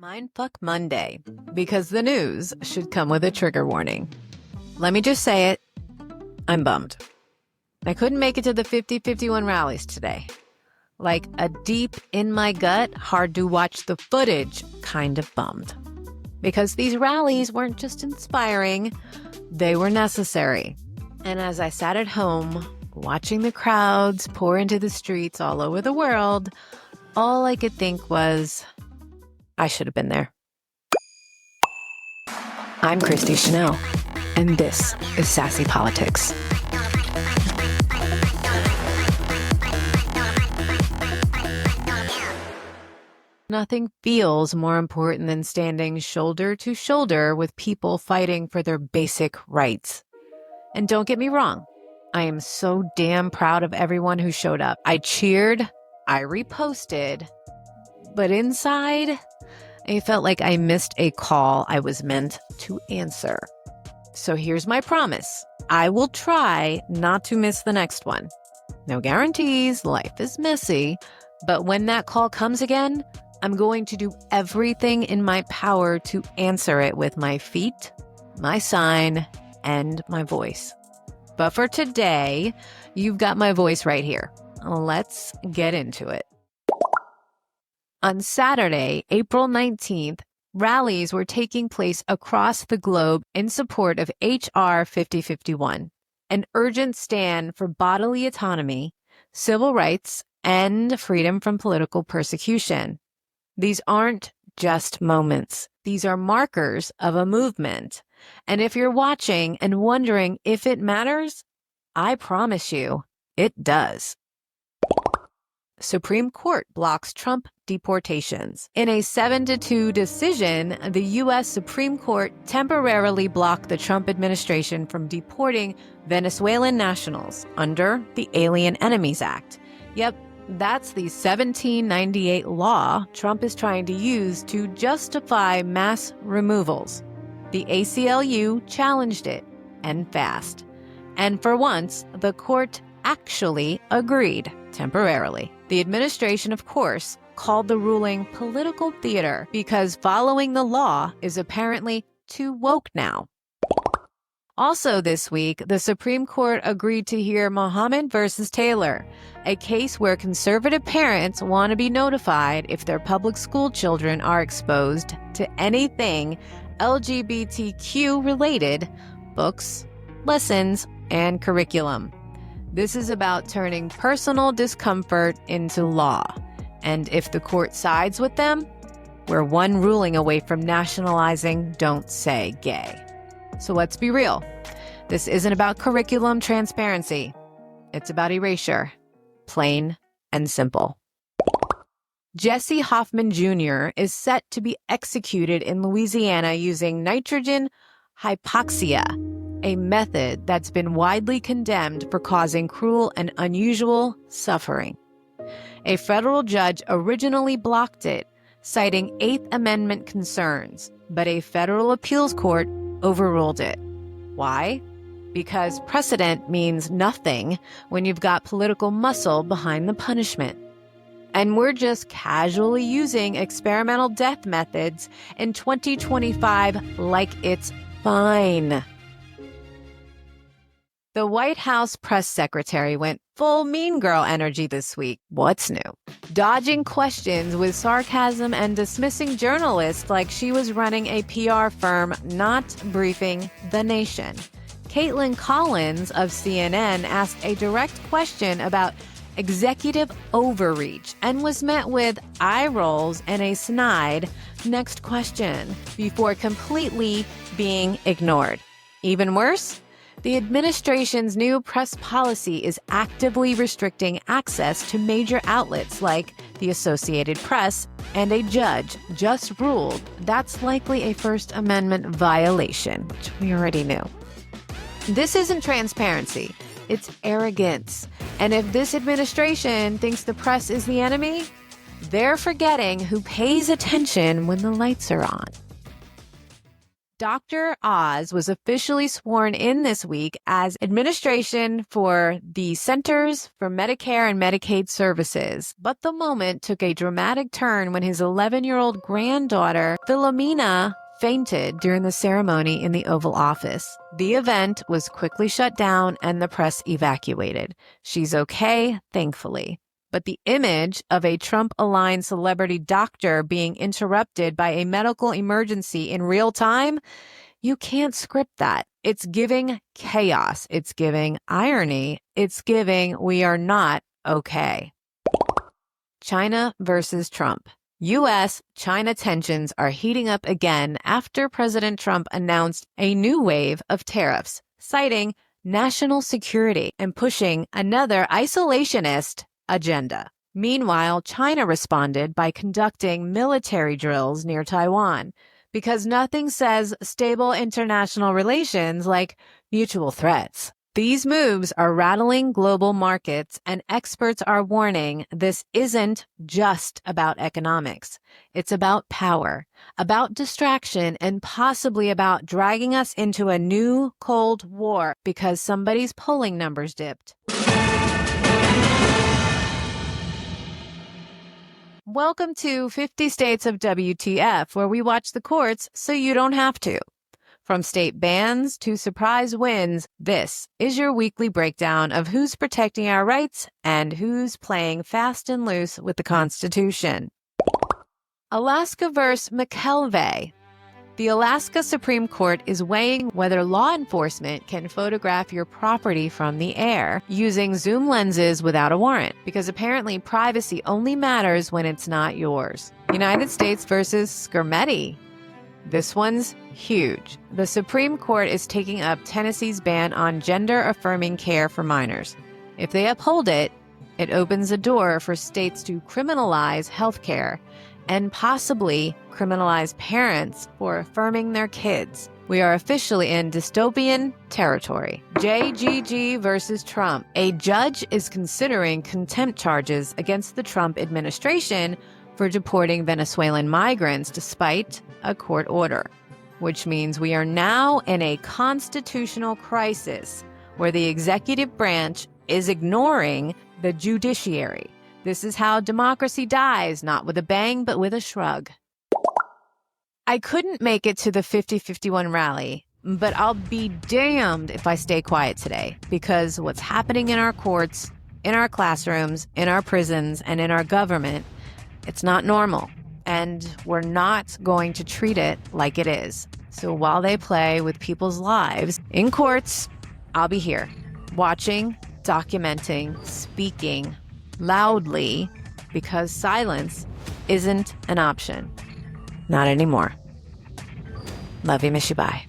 Mindfuck Monday, because the news should come with a trigger warning. Let me just say it, I'm bummed. I couldn't make it to the 50-51 rallies today. Like a deep in my gut, hard to watch the footage kind of bummed. Because these rallies weren't just inspiring, they were necessary. And as I sat at home, watching the crowds pour into the streets all over the world, all I could think was, I should have been there. I'm Christi Chanelle, and this is Sassy Politics. Nothing feels more important than standing shoulder to shoulder with people fighting for their basic rights. And don't get me wrong, I am so damn proud of everyone who showed up. I cheered, I reposted, but inside, I felt like I missed a call I was meant to answer. So here's my promise. I will try not to miss the next one. No guarantees, life is messy, but when that call comes again, I'm going to do everything in my power to answer it with my feet, my sign, and my voice. But for today, you've got my voice right here. Let's get into it. On Saturday, April 19th, rallies were taking place across the globe in support of H.R. 5051, an urgent stand for bodily autonomy, civil rights, and freedom from political persecution. These aren't just moments. These are markers of a movement. And if you're watching and wondering if it matters, I promise you, it does. Supreme Court blocks Trump deportations. In a 7-2 decision, the U.S. Supreme Court temporarily blocked the Trump administration from deporting Venezuelan nationals under the Alien Enemies Act. Yep, that's the 1798 law Trump is trying to use to justify mass removals. The ACLU challenged it, and fast. And for once, the court actually agreed, temporarily. The administration, of course, called the ruling political theater because following the law is apparently too woke now. Also this week, the Supreme Court agreed to hear Muhammad versus Taylor, a case where conservative parents want to be notified if their public school children are exposed to anything LGBTQ related, books, lessons, and curriculum. This is about turning personal discomfort into law. And if the court sides with them, we're one ruling away from nationalizing Don't Say Gay. So let's be real. This isn't about curriculum transparency. It's about erasure. Plain and simple. Jesse Hoffman Jr. is set to be executed in Louisiana using nitrogen hypoxia, a method that's been widely condemned for causing cruel and unusual suffering. A federal judge originally blocked it, citing Eighth Amendment concerns, but a federal appeals court overruled it. Why? Because precedent means nothing when you've got political muscle behind the punishment. And we're just casually using experimental death methods in 2025 like it's fine. The White House press secretary went full mean girl energy this week. What's new? Dodging questions with sarcasm and dismissing journalists like she was running a PR firm, not briefing the nation. Caitlin Collins of CNN asked a direct question about executive overreach and was met with eye rolls and a snide next question before completely being ignored. Even worse, the administration's new press policy is actively restricting access to major outlets like the Associated Press, and a judge just ruled that's likely a First Amendment violation, which we already knew. This isn't transparency, it's arrogance. And if this administration thinks the press is the enemy, they're forgetting who pays attention when the lights are on. Dr. Oz was officially sworn in this week as administration for the Centers for Medicare and Medicaid Services. But the moment took a dramatic turn when his 11-year-old granddaughter, Philomena, fainted during the ceremony in the Oval Office. The event was quickly shut down and the press evacuated. She's okay, thankfully. But the image of a Trump-aligned celebrity doctor being interrupted by a medical emergency in real time, you can't script that. It's giving chaos. It's giving irony. It's giving we are not okay. China versus Trump. U.S.-China tensions are heating up again after President Trump announced a new wave of tariffs, citing national security and pushing another isolationist agenda. Meanwhile, China responded by conducting military drills near Taiwan because nothing says stable international relations like mutual threats. These moves are rattling global markets, and experts are warning this isn't just about economics. It's about power, about distraction, and possibly about dragging us into a new Cold War because somebody's polling numbers dipped. Welcome to 50 States of WTF, where we watch the courts so you don't have to. From state bans to surprise wins, this is your weekly breakdown of who's protecting our rights and who's playing fast and loose with the Constitution. Alaska vs. McKelvey. The Alaska Supreme Court is weighing whether law enforcement can photograph your property from the air using zoom lenses without a warrant, because apparently privacy only matters when it's not yours. United States versus Skirmetti. This one's huge. The Supreme Court is taking up Tennessee's ban on gender-affirming care for minors. If they uphold it, it opens a door for states to criminalize health care and possibly criminalize parents for affirming their kids. We are officially in dystopian territory. JGG versus Trump. A judge is considering contempt charges against the Trump administration for deporting Venezuelan migrants despite a court order, which means we are now in a constitutional crisis where the executive branch is ignoring the judiciary. This is how democracy dies, not with a bang, but with a shrug. I couldn't make it to the 50-51 rally, but I'll be damned if I stay quiet today, because what's happening in our courts, in our classrooms, in our prisons, and in our government, it's not normal, and we're not going to treat it like it is. So while they play with people's lives in courts, I'll be here, watching, documenting, speaking loudly, because silence isn't an option. Not anymore. Love you, miss you, bye.